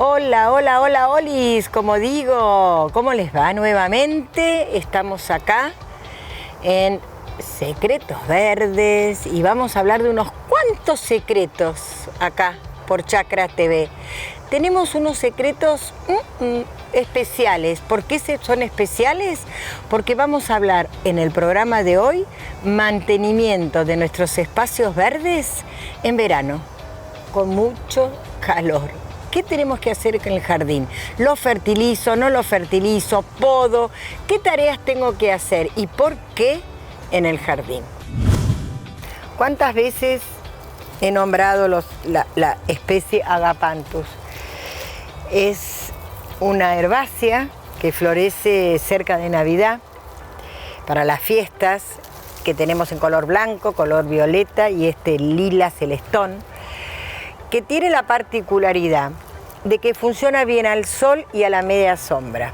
Hola, hola, hola, olis, como digo, ¿cómo les va? Nuevamente estamos acá en Secretos Verdes y vamos a hablar de unos cuantos secretos acá por Chakra TV. Tenemos unos secretos especiales. ¿Por qué son especiales? Porque vamos a hablar en el programa de hoy mantenimiento de nuestros espacios verdes en verano, con mucho calor. ¿Qué tenemos que hacer en el jardín? ¿Lo fertilizo, no lo fertilizo, podo? ¿Qué tareas tengo que hacer y por qué en el jardín? ¿Cuántas veces he nombrado la especie Agapanthus? Es una herbácea que florece cerca de Navidad, para las fiestas, que tenemos en color blanco, color violeta y este lila celestón, que tiene la particularidad de que funciona bien al sol y a la media sombra.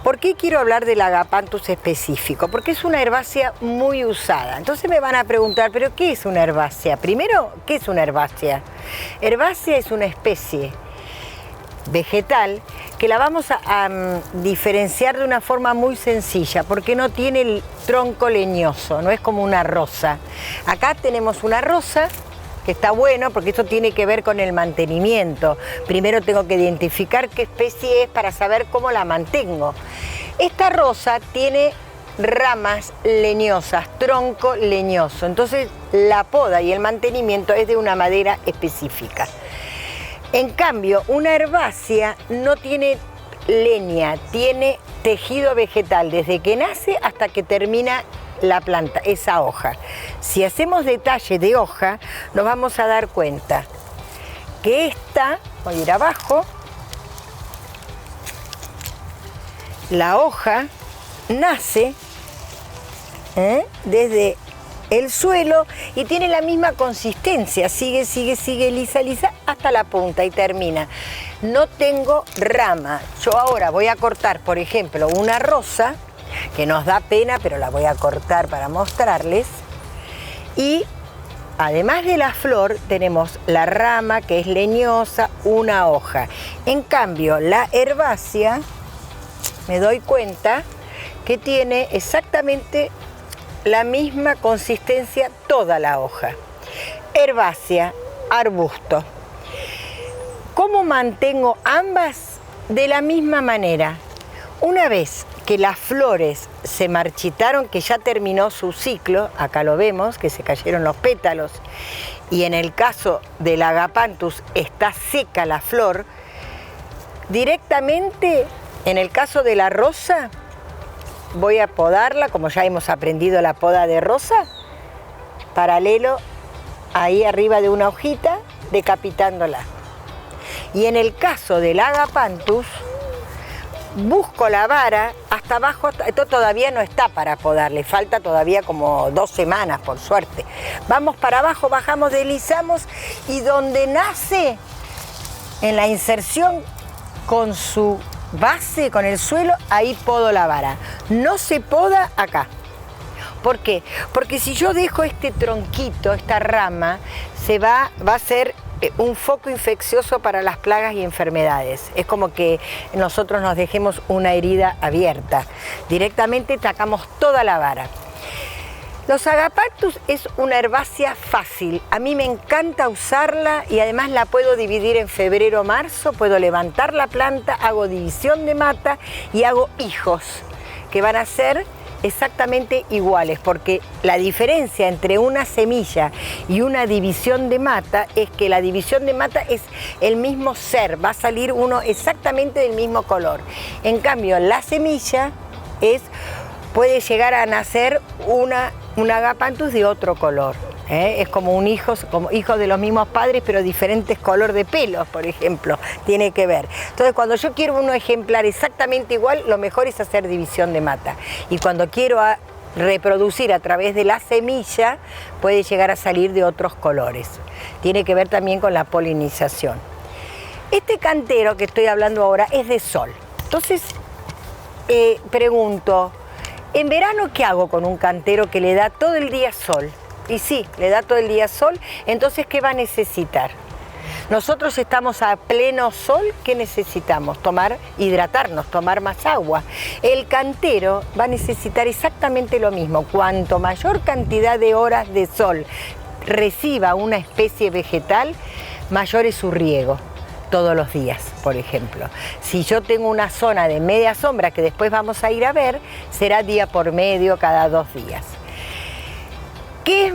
¿Por qué quiero hablar del Agapanthus específico? Porque es una herbácea muy usada. Entonces me van a preguntar, ¿pero qué es una herbácea? Primero, ¿qué es una herbácea? Herbácea es una especie vegetal que la vamos a diferenciar de una forma muy sencilla, porque no tiene el tronco leñoso, no es como una rosa. Acá tenemos una rosa, que está bueno porque esto tiene que ver con el mantenimiento. Primero tengo que identificar qué especie es para saber cómo la mantengo. Esta rosa tiene ramas leñosas, tronco leñoso, entonces la poda y el mantenimiento es de una madera específica. En cambio, una herbácea no tiene leña, tiene tejido vegetal desde que nace hasta que termina la planta, esa hoja. Si hacemos detalle de hoja, nos vamos a dar cuenta que esta, voy a ir abajo, la hoja nace desde el suelo y tiene la misma consistencia, sigue lisa hasta la punta y termina. No tengo rama. Yo ahora voy a cortar, por ejemplo, una rosa, que nos da pena, pero la voy a cortar para mostrarles. Y además de la flor, tenemos la rama, que es leñosa, una hoja. En cambio, la herbácea, me doy cuenta que tiene exactamente la misma consistencia toda la hoja. Herbácea, arbusto. ¿Cómo mantengo ambas? De la misma manera. Una vez que las flores se marchitaron, que ya terminó su ciclo, acá lo vemos, que se cayeron los pétalos, y en el caso del Agapanthus está seca la flor, directamente, en el caso de la rosa, voy a podarla, como ya hemos aprendido la poda de rosa, paralelo ahí arriba de una hojita, decapitándola. Y en el caso del Agapanthus, busco la vara hasta abajo, esto todavía no está para podar, le falta todavía como 2 semanas, por suerte. Vamos para abajo, bajamos, deslizamos y donde nace, en la inserción con su base, con el suelo, ahí podo la vara. No se poda acá. ¿Por qué? Porque si yo dejo este tronquito, esta rama, va a ser un foco infeccioso para las plagas y enfermedades. Es como que nosotros nos dejemos una herida abierta. Directamente sacamos toda la vara. Los Agapanthus es una herbácea fácil. A mí me encanta usarla y además la puedo dividir en febrero o marzo. Puedo levantar la planta, hago división de mata y hago hijos que van a ser exactamente iguales, porque la diferencia entre una semilla y una división de mata es que la división de mata es el mismo ser, va a salir uno exactamente del mismo color. En cambio, la semilla puede llegar a nacer un Agapanthus de otro color. Es como como hijos de los mismos padres, pero diferentes color de pelos, por ejemplo, tiene que ver. Entonces, cuando yo quiero un ejemplar exactamente igual, lo mejor es hacer división de mata. Y cuando quiero reproducir a través de la semilla, puede llegar a salir de otros colores. Tiene que ver también con la polinización. Este cantero que estoy hablando ahora es de sol. Entonces, pregunto, ¿en verano qué hago con un cantero que le da todo el día sol? Y sí, le da todo el día sol, entonces ¿qué va a necesitar? Nosotros estamos a pleno sol, ¿qué necesitamos? Hidratarnos, tomar más agua. El cantero va a necesitar exactamente lo mismo. Cuanto mayor cantidad de horas de sol reciba una especie vegetal, mayor es su riego. Todos los días, por ejemplo. Si yo tengo una zona de media sombra que después vamos a ir a ver, será día por medio, cada 2 días. ¿Qué es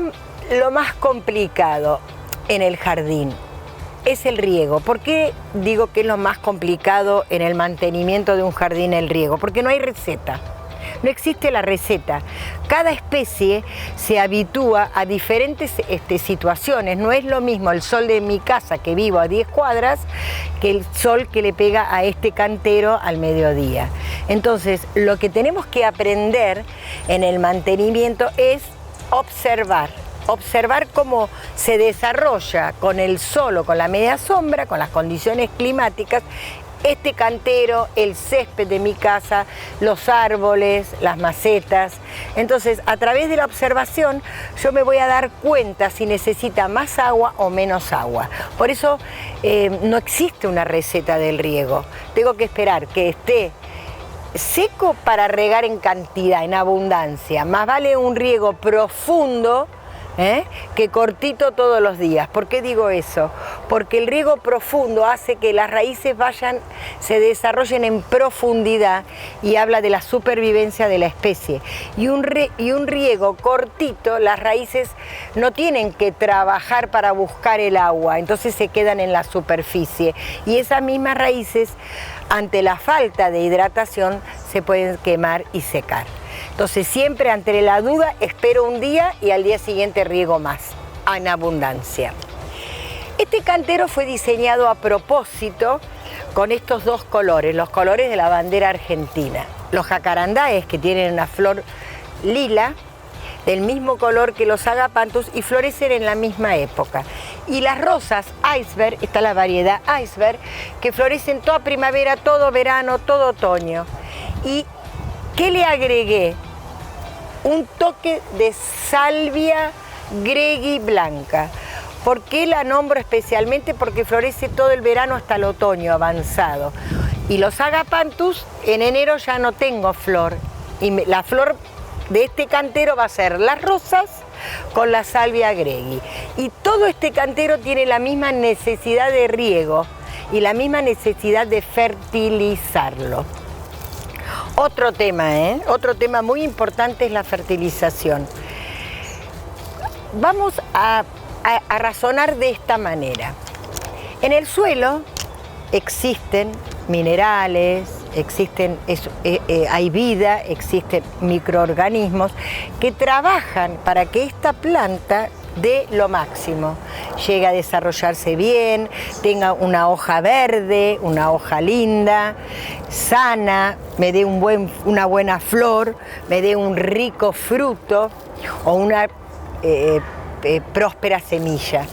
lo más complicado en el jardín? Es el riego. ¿Por qué digo que es lo más complicado en el mantenimiento de un jardín el riego? Porque no hay receta. No existe la receta. Cada especie se habitúa a diferentes situaciones. No es lo mismo el sol de mi casa, que vivo a 10 cuadras, que el sol que le pega a este cantero al mediodía. Entonces, lo que tenemos que aprender en el mantenimiento es observar cómo se desarrolla con el sol o con la media sombra, con las condiciones climáticas, este cantero, el césped de mi casa, los árboles, las macetas. Entonces, a través de la observación, yo me voy a dar cuenta si necesita más agua o menos agua. Por eso no existe una receta del riego. Tengo que esperar que esté seco para regar en cantidad, en abundancia. Más vale un riego profundo que cortito todos los días. ¿Por qué digo eso? Porque el riego profundo hace que las raíces se desarrollen en profundidad y habla de la supervivencia de la especie. Y un riego cortito, las raíces no tienen que trabajar para buscar el agua, entonces se quedan en la superficie. Y esas mismas raíces, ante la falta de hidratación, se pueden quemar y secar. Entonces siempre ante la duda espero un día y al día siguiente riego más, en abundancia. Este cantero fue diseñado a propósito con estos 2 colores, los colores de la bandera argentina. Los jacarandáes, que tienen una flor lila, del mismo color que los agapanthus y florecen en la misma época. Y las rosas iceberg, está la variedad iceberg, que florecen toda primavera, todo verano, todo otoño. ¿Y qué le agregué? Un toque de salvia greggi blanca. ¿Por qué la nombro especialmente? Porque florece todo el verano hasta el otoño avanzado. Y los agapanthus, en enero ya no tengo flor. Y la flor de este cantero va a ser las rosas con la salvia greggi. Y todo este cantero tiene la misma necesidad de riego y la misma necesidad de fertilizarlo. Otro tema muy importante es la fertilización. Vamos a razonar de esta manera. En el suelo existen minerales, hay vida, existen microorganismos que trabajan para que esta planta dé lo máximo, llegue a desarrollarse bien, tenga una hoja verde, una hoja linda, sana, me dé una buena flor, me dé un rico fruto o una próspera semilla.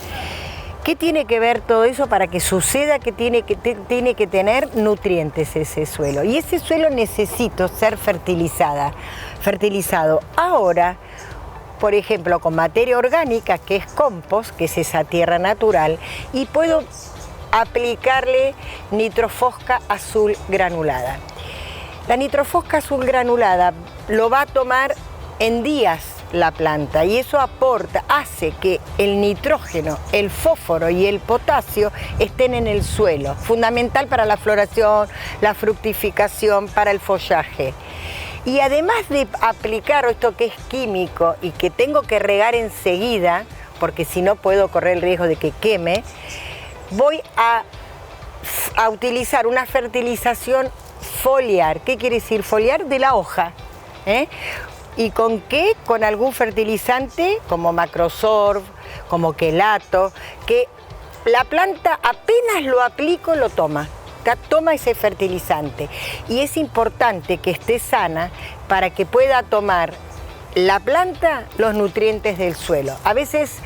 ¿Qué tiene que ver todo eso para que suceda? Que tiene que tener nutrientes ese suelo. Y ese suelo necesita ser fertilizado. Ahora, por ejemplo, con materia orgánica, que es compost, que es esa tierra natural, y puedo aplicarle nitrofosca azul granulada. La nitrofosca azul granulada lo va a tomar en días la planta y eso hace que el nitrógeno, el fósforo y el potasio estén en el suelo, fundamental para la floración, la fructificación, para el follaje. Y además de aplicar esto que es químico y que tengo que regar enseguida, porque si no puedo correr el riesgo de que queme, voy a utilizar una fertilización foliar. ¿Qué quiere decir foliar? De la hoja. ¿Y con qué? Con algún fertilizante como Macrosorb, como quelato, que la planta apenas lo aplico lo toma ese fertilizante. Y es importante que esté sana para que pueda tomar la planta los nutrientes del suelo. A veces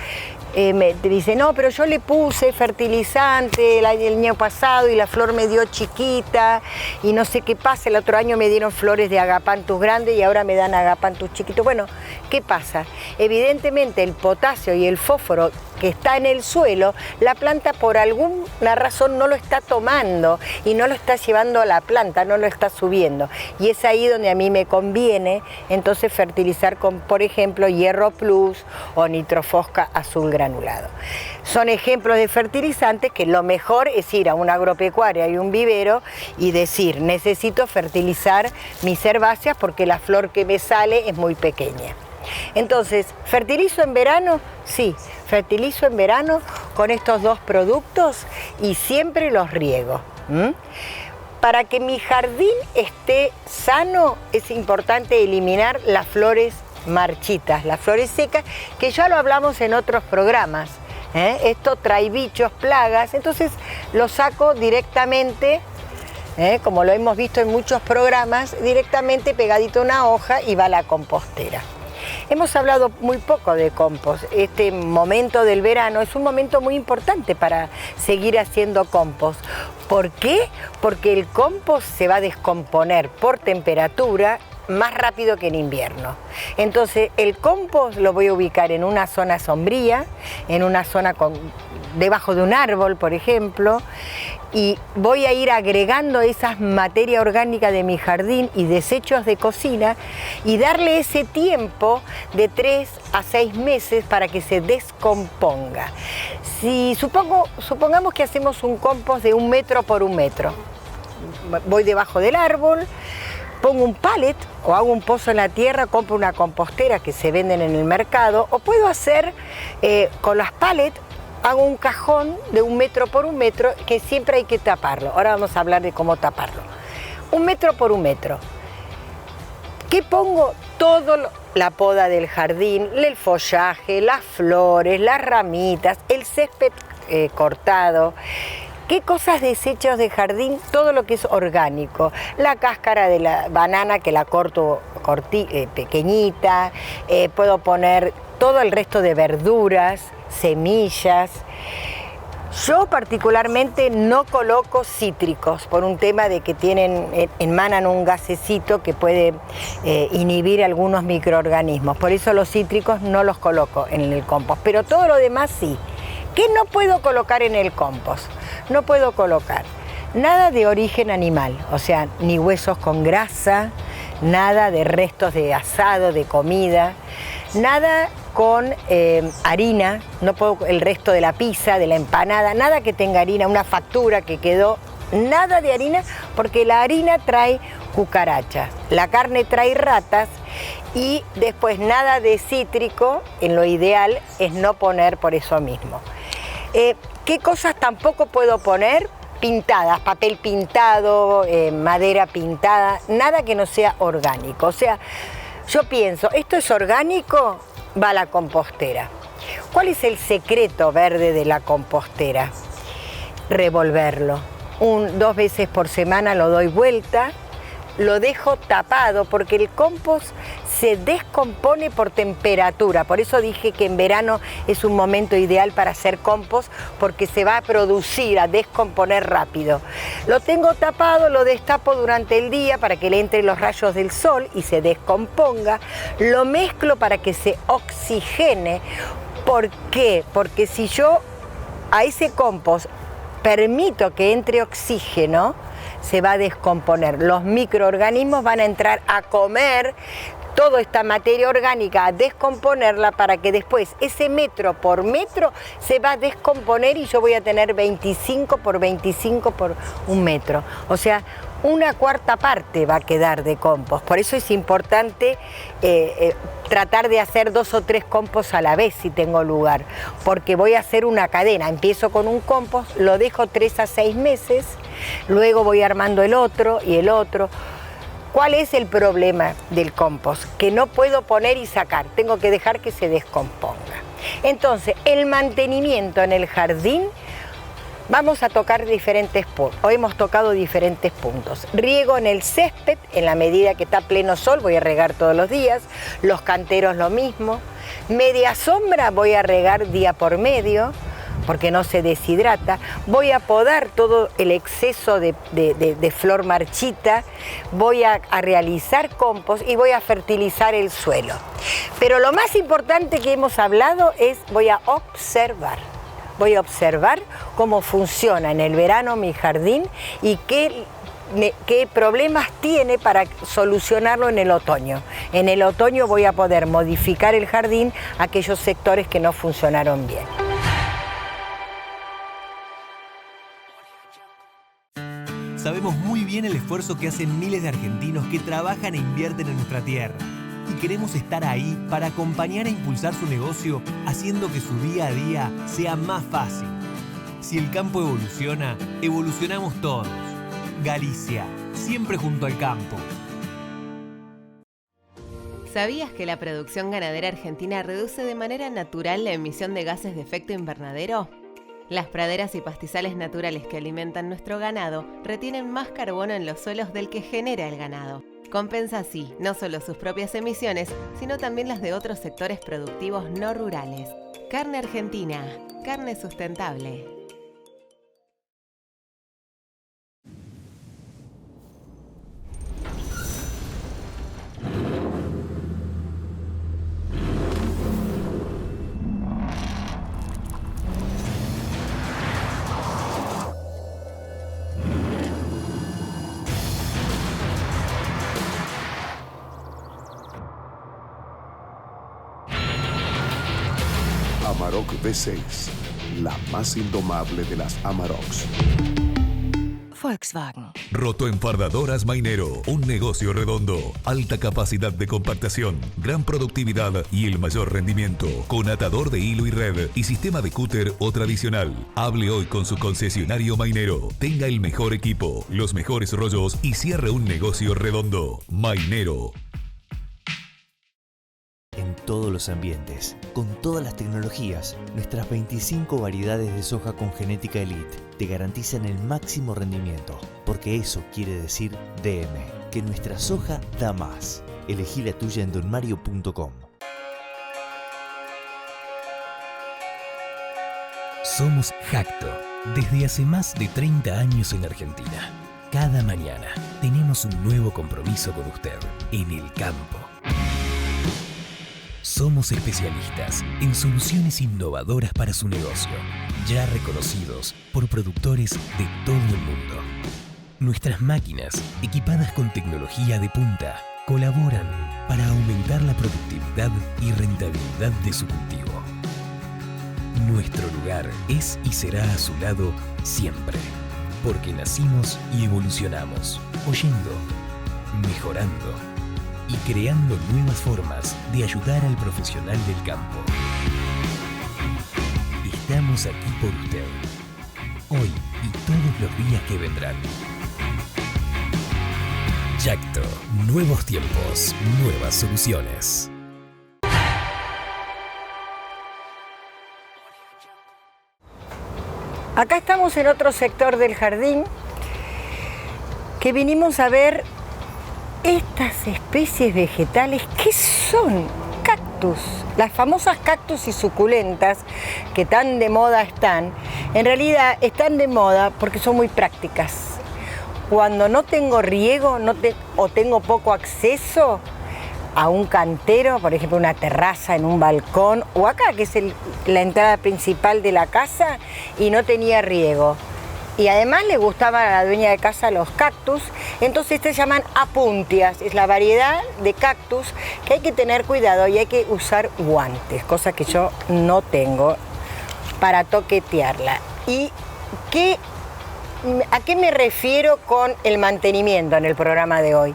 me dice, no, pero yo le puse fertilizante el año pasado y la flor me dio chiquita y no sé qué pasa, el otro año me dieron flores de agapanthus grandes y ahora me dan agapanthus chiquitos. Bueno, ¿qué pasa? Evidentemente el potasio y el fósforo que está en el suelo, la planta por alguna razón no lo está tomando y no lo está llevando a la planta, no lo está subiendo. Y es ahí donde a mí me conviene entonces fertilizar con, por ejemplo, hierro plus o nitrofosca azul granulado. Son ejemplos de fertilizantes que lo mejor es ir a una agropecuaria y un vivero y decir, necesito fertilizar mis herbáceas porque la flor que me sale es muy pequeña. Entonces, ¿fertilizo en verano? Sí, fertilizo en verano con estos dos productos y siempre los riego. Para que mi jardín esté sano es importante eliminar las flores marchitas, las flores secas, que ya lo hablamos en otros programas. Esto trae bichos, plagas, entonces lo saco directamente, como lo hemos visto en muchos programas, directamente pegadito a una hoja y va a la compostera. Hemos hablado muy poco de compost. Este momento del verano es un momento muy importante para seguir haciendo compost. ¿Por qué? Porque el compost se va a descomponer por temperatura más rápido que en invierno. Entonces el compost lo voy a ubicar en una zona sombría, en una zona debajo de un árbol, por ejemplo, y voy a ir agregando esas materia orgánica de mi jardín y desechos de cocina y darle ese tiempo de 3 a 6 meses para que se descomponga. Si supongamos que hacemos un compost de 1 metro por 1 metro, voy debajo del árbol, pongo un pallet o hago un pozo en la tierra, compro una compostera que se venden en el mercado, o puedo hacer con las pallets, hago un cajón de 1 metro por 1 metro que siempre hay que taparlo. Ahora vamos a hablar de cómo taparlo. 1 metro por 1 metro. ¿Qué pongo? La poda del jardín, el follaje, las flores, las ramitas, el césped cortado. ¿Qué cosas desechos de jardín? Todo lo que es orgánico. La cáscara de la banana que la corto pequeñita. Puedo poner todo el resto de verduras, semillas. Yo particularmente no coloco cítricos por un tema de que emanan un gasecito que puede inhibir algunos microorganismos. Por eso los cítricos no los coloco en el compost, pero todo lo demás sí. ¿Qué no puedo colocar en el compost? No puedo colocar nada de origen animal, o sea, ni huesos con grasa, nada de restos de asado, de comida, nada con harina, no puedo el resto de la pizza, de la empanada, nada que tenga harina, una factura que quedó, nada de harina, porque la harina trae cucarachas, la carne trae ratas y después nada de cítrico, en lo ideal es no poner por eso mismo. ¿Qué cosas tampoco puedo poner? Pintadas, papel pintado, madera pintada, nada que no sea orgánico. O sea, yo pienso, ¿esto es orgánico? Va a la compostera. ¿Cuál es el secreto verde de la compostera? Revolverlo. 2 veces por semana lo doy vuelta, lo dejo tapado porque el compost se descompone por temperatura. Por eso dije que en verano es un momento ideal para hacer compost porque se va a producir, a descomponer rápido. Lo tengo tapado, lo destapo durante el día para que le entren los rayos del sol y se descomponga. Lo mezclo para que se oxigene. ¿Por qué? Porque si yo a ese compost permito que entre oxígeno, se va a descomponer. Los microorganismos van a entrar a comer toda esta materia orgánica, a descomponerla para que después ese metro por metro se va a descomponer y yo voy a tener 25 por 25 por 1 metro. O sea, 1/4 parte va a quedar de compost. Por eso es importante tratar de hacer 2 o 3 compost a la vez si tengo lugar, porque voy a hacer una cadena. Empiezo con un compost, lo dejo 3 a 6 meses, luego voy armando el otro y el otro. ¿Cuál es el problema del compost? Que no puedo poner y sacar, tengo que dejar que se descomponga. Entonces, el mantenimiento en el jardín, vamos a tocar diferentes puntos, o hemos tocado diferentes puntos. Riego en el césped, en la medida que está a pleno sol, voy a regar todos los días, los canteros lo mismo. Media sombra voy a regar día por medio, porque no se deshidrata. Voy a podar todo el exceso de flor marchita, voy a realizar compost y voy a fertilizar el suelo. Pero lo más importante que hemos hablado es voy a observar. Voy a observar cómo funciona en el verano mi jardín y qué problemas tiene para solucionarlo en el otoño. En el otoño voy a poder modificar el jardín a aquellos sectores que no funcionaron bien. Sabemos muy bien el esfuerzo que hacen miles de argentinos que trabajan e invierten en nuestra tierra. Y queremos estar ahí para acompañar e impulsar su negocio, haciendo que su día a día sea más fácil. Si el campo evoluciona, evolucionamos todos. Galicia, siempre junto al campo. ¿Sabías que la producción ganadera argentina reduce de manera natural la emisión de gases de efecto invernadero? Las praderas y pastizales naturales que alimentan nuestro ganado retienen más carbono en los suelos del que genera el ganado. Compensa así no solo sus propias emisiones, sino también las de otros sectores productivos no rurales. Carne argentina, carne sustentable. Amarok V6, la más indomable de las Amaroks. Volkswagen. Rotoenfardadoras Mainero, un negocio redondo, alta capacidad de compactación, gran productividad y el mayor rendimiento, con atador de hilo y red y sistema de cúter o tradicional. Hable hoy con su concesionario Mainero, tenga el mejor equipo, los mejores rollos y cierre un negocio redondo. Mainero. En todos los ambientes, con todas las tecnologías, nuestras 25 variedades de soja con genética elite te garantizan el máximo rendimiento, porque eso quiere decir DM, que nuestra soja da más. Elegí la tuya en donmario.com. Somos Jacto, desde hace más de 30 años en Argentina. Cada mañana tenemos un nuevo compromiso con usted en el campo. Somos especialistas en soluciones innovadoras para su negocio, ya reconocidos por productores de todo el mundo. Nuestras máquinas, equipadas con tecnología de punta, colaboran para aumentar la productividad y rentabilidad de su cultivo. Nuestro lugar es y será a su lado siempre, porque nacimos y evolucionamos, oyendo, mejorando y creando nuevas formas de ayudar al profesional del campo. Estamos aquí por usted, hoy y todos los días que vendrán. Jacto, nuevos tiempos, nuevas soluciones. Acá estamos en otro sector del jardín que vinimos a ver estas especies vegetales. ¿Qué son? Cactus. Las famosas cactus y suculentas que tan de moda están, en realidad están de moda porque son muy prácticas. Cuando no tengo riego o tengo poco acceso a un cantero, por ejemplo una terraza en un balcón, o acá que es la entrada principal de la casa, y no tenía riego, y además le gustaba a la dueña de casa los cactus, entonces se llaman apuntias, es la variedad de cactus que hay que tener cuidado y hay que usar guantes, cosa que yo no tengo para toquetearla. ¿Y a qué me refiero con el mantenimiento en el programa de hoy?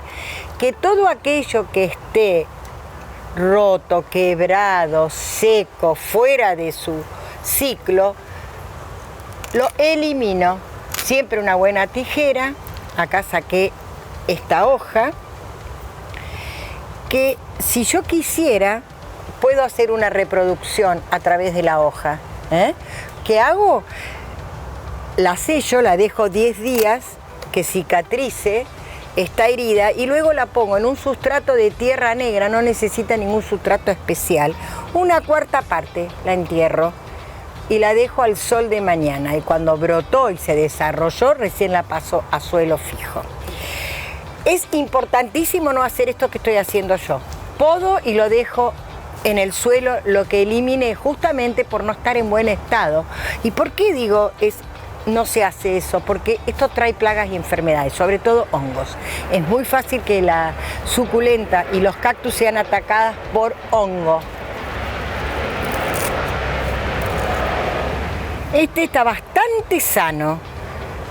Que todo aquello que esté roto, quebrado, seco, fuera de su ciclo, lo elimino. Siempre una buena tijera. Acá saqué esta hoja, que si yo quisiera, puedo hacer una reproducción a través de la hoja. ¿Qué hago? La sello, la dejo 10 días que cicatrice esta herida y luego la pongo en un sustrato de tierra negra, no necesita ningún sustrato especial. 1/4 parte la entierro. y la dejo al sol de mañana. Y cuando brotó y se desarrolló, recién la paso a suelo fijo. Es importantísimo no hacer esto que estoy haciendo yo. Podo y lo dejo en el suelo, lo que eliminé justamente por no estar en buen estado. ¿Y por qué digo no se hace eso? Porque esto trae plagas y enfermedades, sobre todo hongos. Es muy fácil que la suculenta y los cactus sean atacadas por hongo. Este está bastante sano,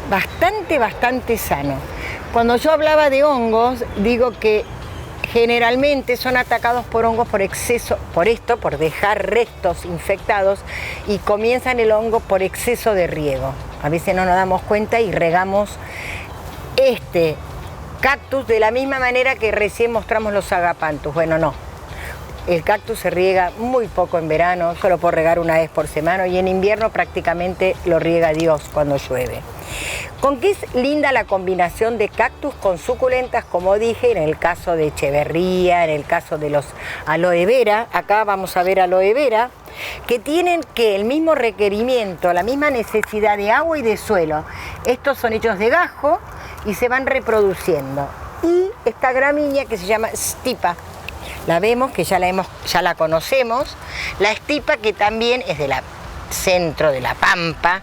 bastante sano. Cuando yo hablaba de hongos, digo que generalmente son atacados por hongos por exceso, por dejar restos infectados, y comienzan el hongo por exceso de riego. A veces no nos damos cuenta y regamos este cactus de la misma manera que recién mostramos los agapanthus. Bueno, no. El cactus se riega muy poco en verano, solo por regar una vez por semana, y en invierno prácticamente lo riega Dios cuando llueve. ¿Con qué es linda la combinación de cactus con suculentas? Como dije, en el caso de Echeverría, en el caso de los aloe vera, acá vamos a ver aloe vera, que tienen el mismo requerimiento, la misma necesidad de agua y de suelo. Estos son hechos de gajo y se van reproduciendo. Y esta gramínea que se llama stipa, la vemos, que ya la conocemos, la stipa, que también es de la centro de la pampa,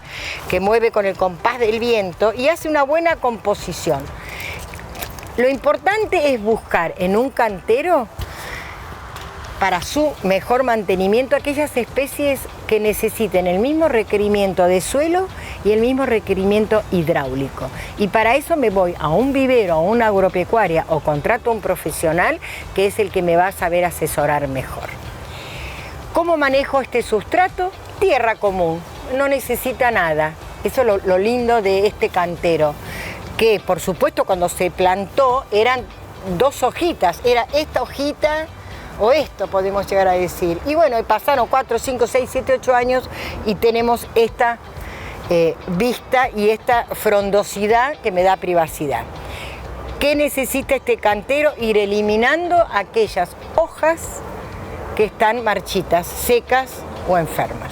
que mueve con el compás del viento y hace una buena composición. Lo importante es buscar en un cantero, para su mejor mantenimiento, aquellas especies que necesiten el mismo requerimiento de suelo y el mismo requerimiento hidráulico. Y para eso me voy a un vivero, a una agropecuaria, o contrato a un profesional que es el que me va a saber asesorar mejor. ¿Cómo manejo este sustrato? Tierra común, no necesita nada. Eso es lo lindo de este cantero, que por supuesto cuando se plantó eran dos hojitas, era esta hojita o esto, podemos llegar a decir. Y bueno, pasaron 4, 5, 6, 7, 8 años y tenemos esta vista y esta frondosidad que me da privacidad. ¿Qué necesita este cantero? Ir eliminando aquellas hojas que están marchitas, secas o enfermas.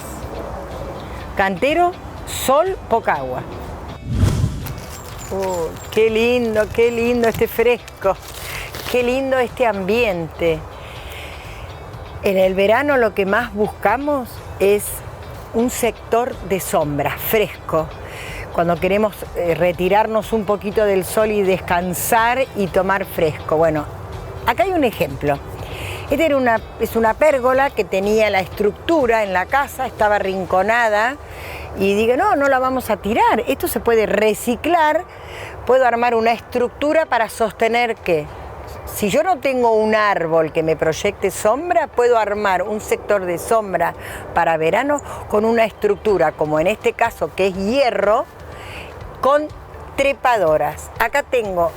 Cantero, sol, poca agua. Qué lindo este fresco, qué lindo este ambiente. En el verano lo que más buscamos es un sector de sombra, fresco, cuando queremos retirarnos un poquito del sol y descansar y tomar fresco. Bueno, acá hay un ejemplo. Esta es una pérgola que tenía la estructura en la casa, estaba rinconada, y digo, no la vamos a tirar, esto se puede reciclar, puedo armar una estructura para sostener que, si yo no tengo un árbol que me proyecte sombra, puedo armar un sector de sombra para verano con una estructura, como en este caso que es hierro, con trepadoras. Acá tengo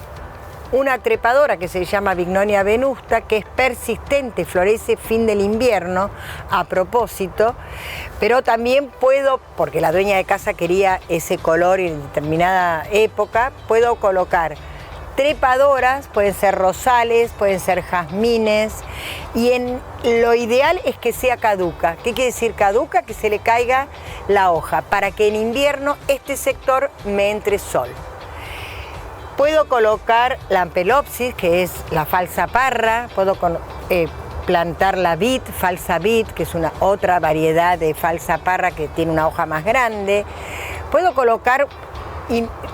una trepadora que se llama Bignonia venusta, que es persistente, florece fin del invierno, a propósito, pero también puedo, porque la dueña de casa quería ese color en determinada época, puedo colocar trepadoras, pueden ser rosales, pueden ser jazmines, y lo ideal es que sea caduca. ¿Qué quiere decir caduca? Que se le caiga la hoja, para que en invierno este sector me entre sol. Puedo colocar la ampelopsis, que es la falsa parra, puedo plantar la vid, falsa vid, que es otra variedad de falsa parra que tiene una hoja más grande. Puedo colocar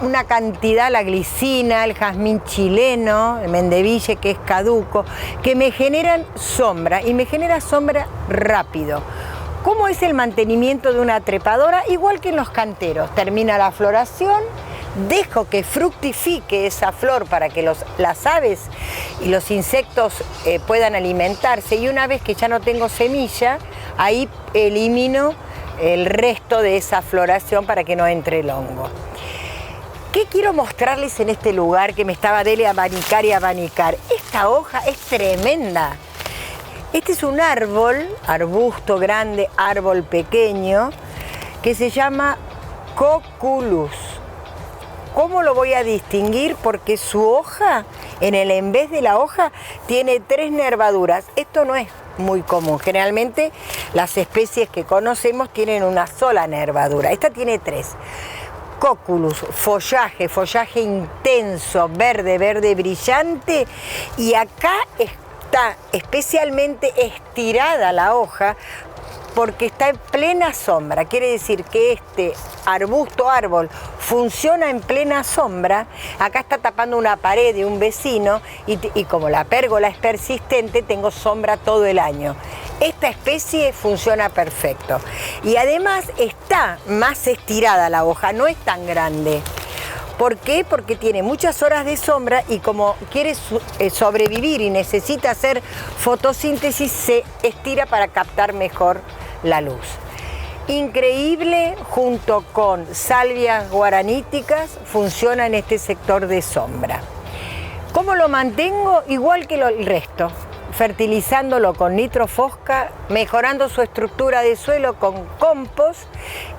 una cantidad, la glicina, el jazmín chileno, el mendeville, que es caduco, que me generan sombra, y me genera sombra rápido. ¿Cómo es el mantenimiento de una trepadora? Igual que en los canteros, termina la floración, dejo que fructifique esa flor para que las aves y los insectos puedan alimentarse, y una vez que ya no tengo semilla, ahí elimino el resto de esa floración para que no entre el hongo. ¿Qué quiero mostrarles en este lugar que me estaba de abanicar y abanicar? Esta hoja es tremenda. Este es un árbol, arbusto grande, árbol pequeño, que se llama Coculus. ¿Cómo lo voy a distinguir? Porque su hoja, en vez de la hoja, tiene 3 nervaduras. Esto no es muy común. Generalmente las especies que conocemos tienen una sola nervadura. Esta tiene 3. Cóculus, follaje intenso, verde brillante, y acá está especialmente estirada la hoja porque está en plena sombra. Quiere decir que este árbol funciona en plena sombra. Acá está tapando una pared de un vecino y como la pérgola es persistente, tengo sombra todo el año. Esta especie funciona perfecto. Y además está más estirada la hoja, no es tan grande. ¿Por qué? Porque tiene muchas horas de sombra y como quiere sobrevivir y necesita hacer fotosíntesis, se estira para captar mejor la luz. Increíble, junto con salvias guaraníticas, funciona en este sector de sombra. ¿Cómo lo mantengo? Igual que el resto, fertilizándolo con nitrofosca, mejorando su estructura de suelo con compost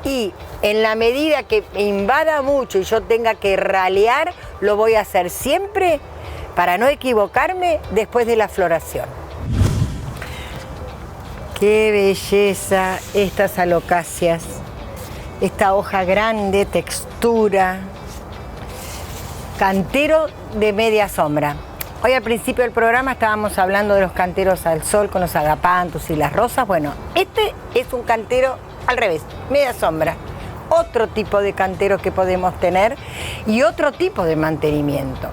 y en la medida que me invada mucho y yo tenga que ralear, lo voy a hacer siempre, para no equivocarme, después de la floración. ¡Qué belleza estas alocasias! Esta hoja grande, textura, cantero de media sombra. Hoy al principio del programa estábamos hablando de los canteros al sol con los agapantos y las rosas. Bueno, este es un cantero al revés, media sombra. Otro tipo de cantero que podemos tener y otro tipo de mantenimiento.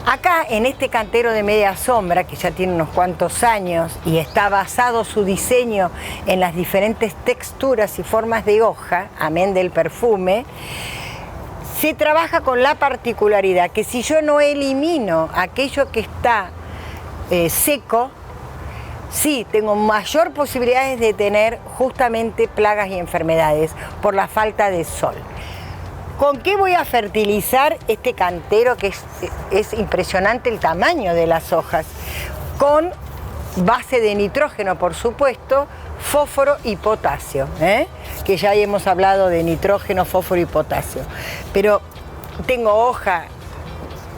Acá en este cantero de media sombra, que ya tiene unos cuantos años y está basado su diseño en las diferentes texturas y formas de hoja, amén del perfume, se trabaja con la particularidad que si yo no elimino aquello que está seco, sí, tengo mayor posibilidades de tener justamente plagas y enfermedades por la falta de sol. ¿Con qué voy a fertilizar este cantero que es impresionante el tamaño de las hojas? Con base de nitrógeno, por supuesto, fósforo y potasio, que ya hemos hablado de nitrógeno, fósforo y potasio. Pero tengo hoja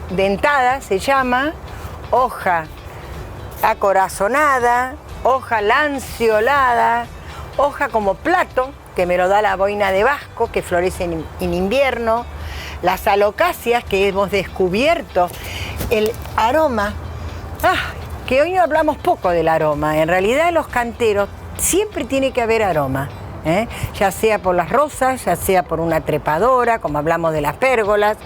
dentada, se llama, hoja acorazonada, hoja lanceolada, hoja como plato, que me lo da la boina de Vasco, que florece en invierno, las alocasias que hemos descubierto, el aroma, que hoy no hablamos poco del aroma, en realidad en los canteros siempre tiene que haber aroma, ya sea por las rosas, ya sea por una trepadora, como hablamos de las pérgolas,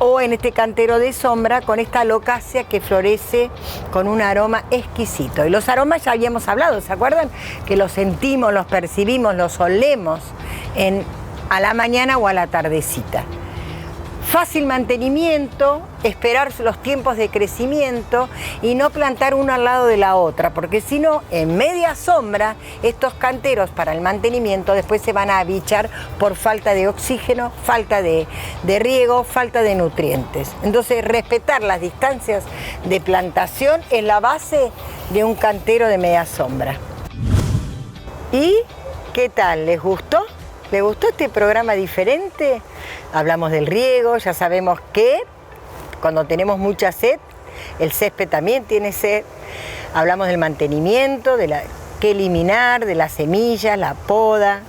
o en este cantero de sombra con esta alocasia que florece con un aroma exquisito. Y los aromas ya habíamos hablado, ¿se acuerdan? Que los sentimos, los percibimos, los olemos a la mañana o a la tardecita. Fácil mantenimiento, esperar los tiempos de crecimiento y no plantar una al lado de la otra, porque si no, en media sombra, estos canteros para el mantenimiento después se van a abichar por falta de oxígeno, falta de riego, falta de nutrientes. Entonces, respetar las distancias de plantación es la base de un cantero de media sombra. ¿Y qué tal? ¿Les gustó? ¿Les gustó este programa diferente? Hablamos del riego, ya sabemos que cuando tenemos mucha sed, el césped también tiene sed. Hablamos del mantenimiento, de qué eliminar, de las semillas, la poda.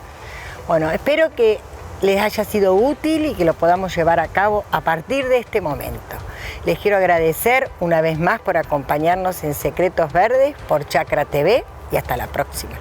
Bueno, espero que les haya sido útil y que lo podamos llevar a cabo a partir de este momento. Les quiero agradecer una vez más por acompañarnos en Secretos Verdes por Chakra TV y hasta la próxima.